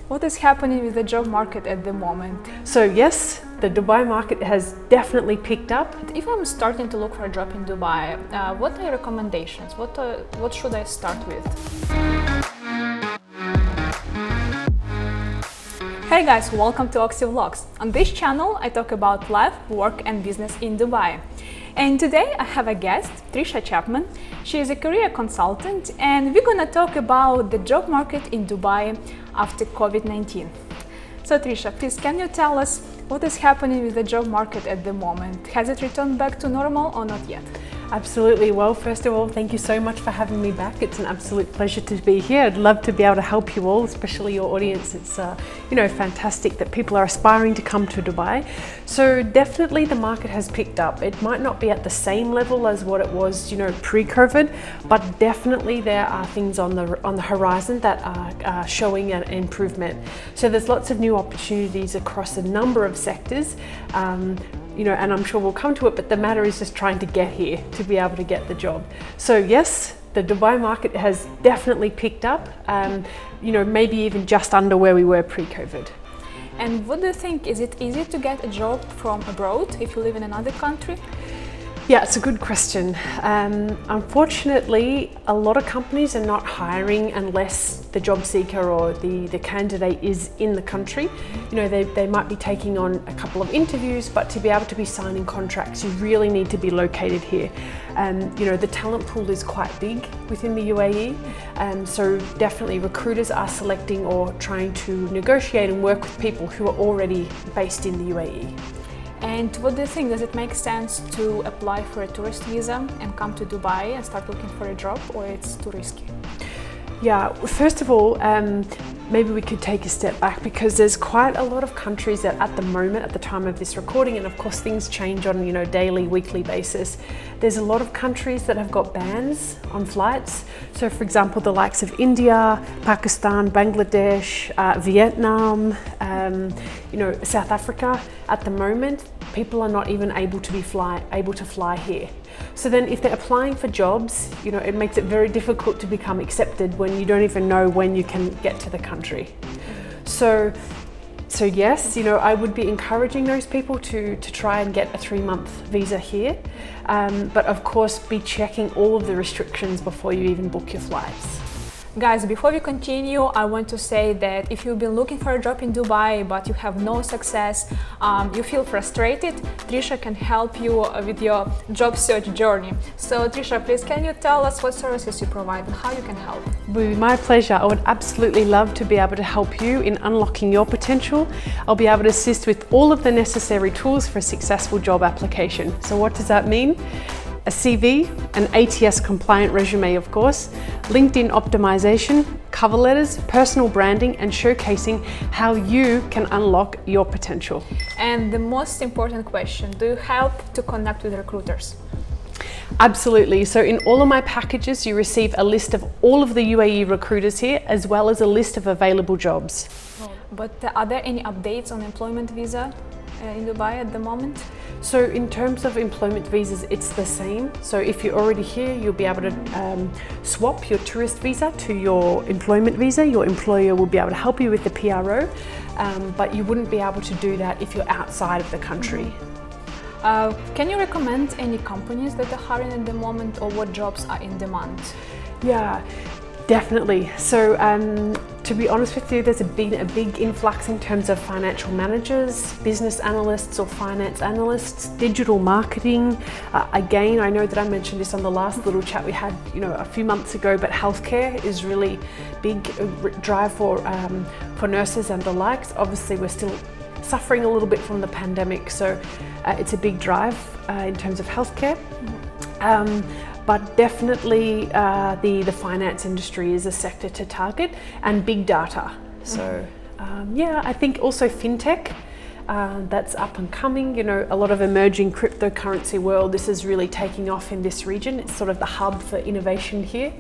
What is happening with the job market at the moment? So yes, the Dubai market has definitely picked up. If I'm starting to look for a job in Dubai, what are your recommendations? What should I start with? Hey guys, welcome to Oksy Vlogs. On this channel, I talk about life, work and business in Dubai. And today I have a guest, Trisha Chapman. She is a career consultant and we're gonna talk about the job market in Dubai after COVID-19. So Trisha, please can you tell us what is happening with the job market at the moment? Has it returned back to normal or not yet? Absolutely. Well, first of all, thank you so much for having me back. It's an absolute pleasure to be here. I'd love to be able to help you all, especially your audience. It's fantastic that people are aspiring to come to Dubai. So definitely the market has picked up. It might not be at the same level as what it was, pre-COVID, but definitely there are things on the horizon that are showing an improvement. So there's lots of new opportunities across a number of sectors. And I'm sure we'll come to it, but the matter is just trying to get here to be able to get the job. So yes, the Dubai market has definitely picked up, maybe even just under where we were pre-COVID. And what do you think? Is it easy to get a job from abroad if you live in another country? Yeah, it's a good question. Unfortunately, a lot of companies are not hiring unless the job seeker or the candidate is in the country. They might be taking on a couple of interviews, but to be able to be signing contracts, you really need to be located here. The talent pool is quite big within the UAE, so definitely recruiters are selecting or trying to negotiate and work with people who are already based in the UAE. And what do you think? Does it make sense to apply for a tourist visa and come to Dubai and start looking for a job, or it's too risky? Yeah, first of all, maybe we could take a step back because there's quite a lot of countries that at the moment, at the time of this recording, and of course things change on daily, weekly basis. There's a lot of countries that have got bans on flights. So for example, the likes of India, Pakistan, Bangladesh, Vietnam, South Africa. At the moment, people are not even able to fly here. So then if they're applying for jobs, it makes it very difficult to become accepted when you don't even know when you can get to the country. So yes, I would be encouraging those people to try and get a 3-month visa here. But of course, be checking all of the restrictions before you even book your flights. Guys, before we continue, I want to say that if you've been looking for a job in Dubai but you have no success, you feel frustrated, Trisha can help you with your job search journey. So Trisha, please can you tell us what services you provide and how you can help? It would be my pleasure. I would absolutely love to be able to help you in unlocking your potential. I'll be able to assist with all of the necessary tools for a successful job application. So what does that mean? A CV, an ATS compliant resume of course, LinkedIn optimization, cover letters, personal branding and showcasing how you can unlock your potential. And the most important question, do you help to connect with recruiters? Absolutely. So in all of my packages, you receive a list of all of the UAE recruiters here, as well as a list of available jobs. But are there any updates on employment visa in Dubai at the moment? So in terms of employment visas, it's the same. So if you're already here, you'll be able to swap your tourist visa to your employment visa. Your employer will be able to help you with the PRO, but you wouldn't be able to do that if you're outside of the country. Can you recommend any companies that are hiring at the moment, or what jobs are in demand? Yeah, definitely. So to be honest with you, there's been a big influx in terms of financial managers, business analysts or finance analysts, digital marketing. Again, I know that I mentioned this on the last little chat we had a few months ago, but healthcare is really big drive for nurses and the likes. Obviously, we're still suffering a little bit from the pandemic, so it's a big drive in terms of healthcare. But definitely the finance industry is a sector to target, and big data. So I think also fintech, that's up and coming. A lot of emerging cryptocurrency world, this is really taking off in this region. It's sort of the hub for innovation here.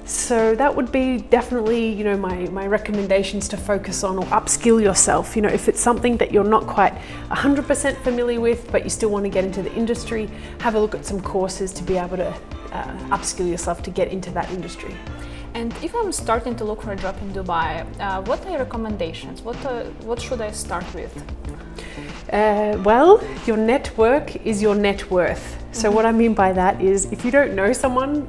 So that would be definitely, my recommendations to focus on or upskill yourself. If it's something that you're not quite 100% familiar with, but you still want to get into the industry, have a look at some courses to be able to upskill yourself to get into that industry. And if I'm starting to look for a job in Dubai, what are your recommendations? What should I start with? Well, your network is your net worth. So what I mean by that is if you don't know someone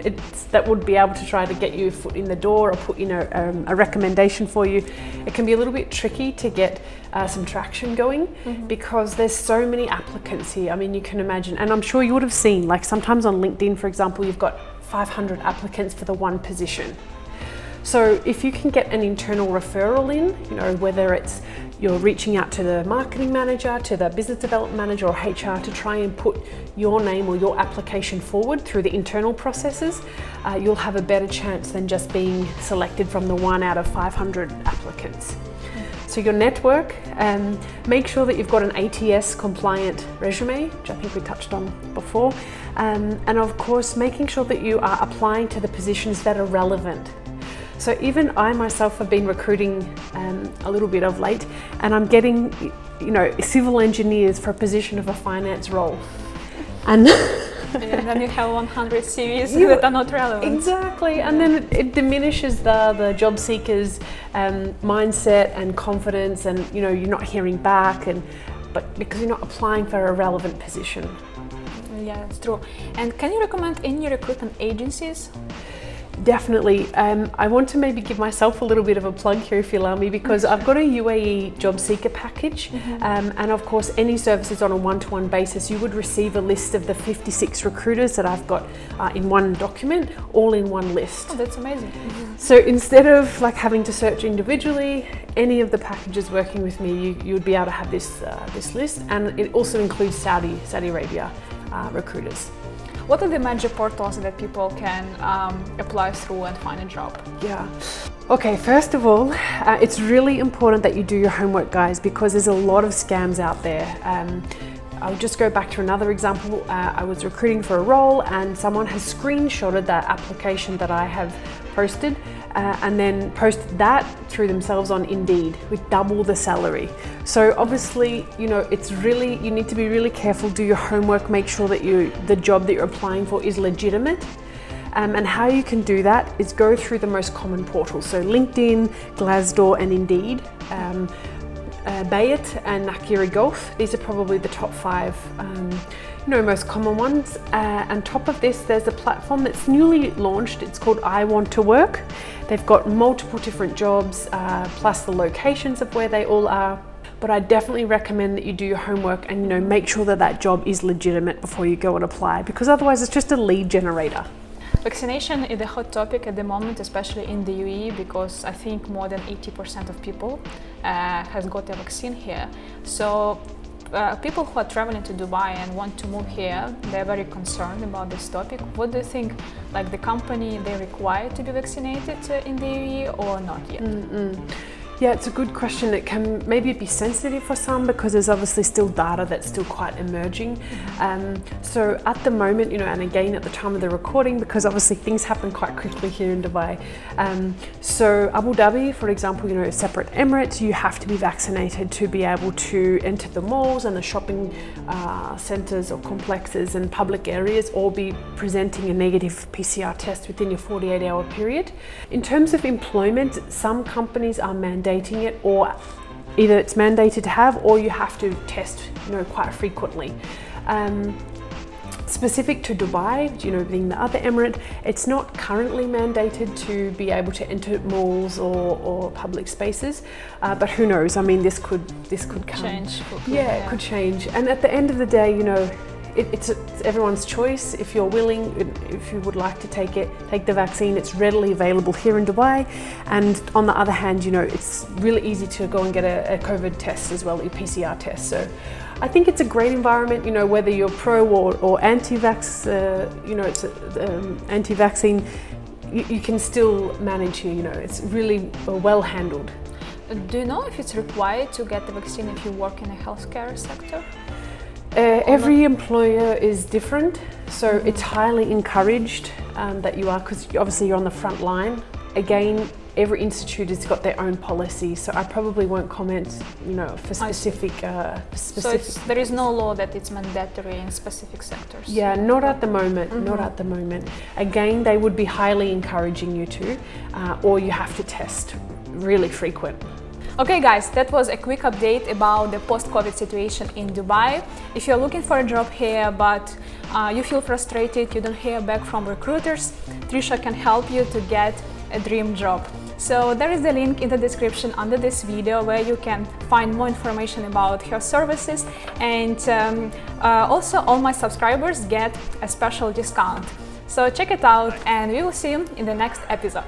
that would be able to try to get you a foot in the door or put in a recommendation for you, it can be a little bit tricky to get some traction going because there's so many applicants here. I mean, you can imagine, and I'm sure you would have seen, like sometimes on LinkedIn, for example, you've got 500 applicants for the one position. So if you can get an internal referral in, you know, whether it's you're reaching out to the marketing manager, to the business development manager or HR to try and put your name or your application forward through the internal processes, you'll have a better chance than just being selected from the 1 out of 500 applicants. So your network, make sure that you've got an ATS compliant resume, which I think we touched on before, and of course making sure that you are applying to the positions that are relevant. So even I myself have been recruiting a little bit of late, and I'm getting, you know, civil engineers for a position of a finance role. And then you have 100 CVs that are not relevant. Exactly, and then it diminishes the job seekers' mindset and confidence, and you know you're not hearing back, but because you're not applying for a relevant position. Yeah, it's true. And can you recommend any recruitment agencies? Definitely. I want to maybe give myself a little bit of a plug here, if you allow me, because I've got a UAE Job Seeker Package, and of course any services on a one-to-one basis, you would receive a list of the 56 recruiters that I've got in one document, all in one list. Oh, that's amazing. So instead of like having to search individually, any of the packages working with me, you would be able to have this list, and it also includes Saudi Arabia recruiters. What are the major portals that people can apply through and find a job? Yeah. Okay, first of all, it's really important that you do your homework, guys, because there's a lot of scams out there. I'll just go back to another example. I was recruiting for a role and someone has screenshotted that application that I have posted and then posted that through themselves on Indeed with double the salary. So obviously, you know, you need to be really careful, do your homework, make sure that the job that you're applying for is legitimate. And how you can do that is go through the most common portals. So LinkedIn, Glassdoor and Indeed. Bayit and Nakiri Golf. These are probably the top 5 most common ones. On top of this, there's a platform that's newly launched. It's called I Want to Work. They've got multiple different jobs, plus the locations of where they all are. But I definitely recommend that you do your homework and make sure that job is legitimate before you go and apply, because otherwise it's just a lead generator. Vaccination is a hot topic at the moment, especially in the UAE, because I think more than 80% of people has got a vaccine here. So people who are traveling to Dubai and want to move here, they're very concerned about this topic. What do you think? Like the company, they're required to be vaccinated in the UAE or not yet? Yeah, it's a good question. It can maybe be sensitive for some because there's obviously still data that's still quite emerging. So at the moment, and again at the time of the recording, because obviously things happen quite quickly here in Dubai. So Abu Dhabi, for example, a separate emirate, you have to be vaccinated to be able to enter the malls and the shopping centres or complexes and public areas, or be presenting a negative PCR test within your 48-hour period. In terms of employment, some companies are mandating it, or either it's mandated to have, or you have to test quite frequently. Specific to Dubai, being the other emirate, it's not currently mandated to be able to enter malls or public spaces, but who knows? I mean, this could come. Change. It could change. And at the end of the day, it's everyone's choice. If you're willing, if you would like to take the vaccine, it's readily available here in Dubai. And on the other hand, it's really easy to go and get a COVID test as well, a PCR test. So I think it's a great environment, whether you're pro or anti-vax, it's anti-vaccine, you can still manage here, it's really well handled. Do you know if it's required to get the vaccine if you work in a healthcare sector? Every employer is different, so it's highly encouraged that you are, because obviously you're on the front line. Again, every institute has got their own policy, so I probably won't comment, for specific. So there is no law that it's mandatory in specific sectors. Yeah, not at the moment. Not at the moment. Again, they would be highly encouraging you to, or you have to test really frequent. Okay guys, that was a quick update about the post-COVID situation in Dubai. If you're looking for a job here but you feel frustrated, you don't hear back from recruiters, Trisha can help you to get a dream job. So there is the link in the description under this video where you can find more information about her services, and also all my subscribers get a special discount. So check it out and we will see you in the next episode.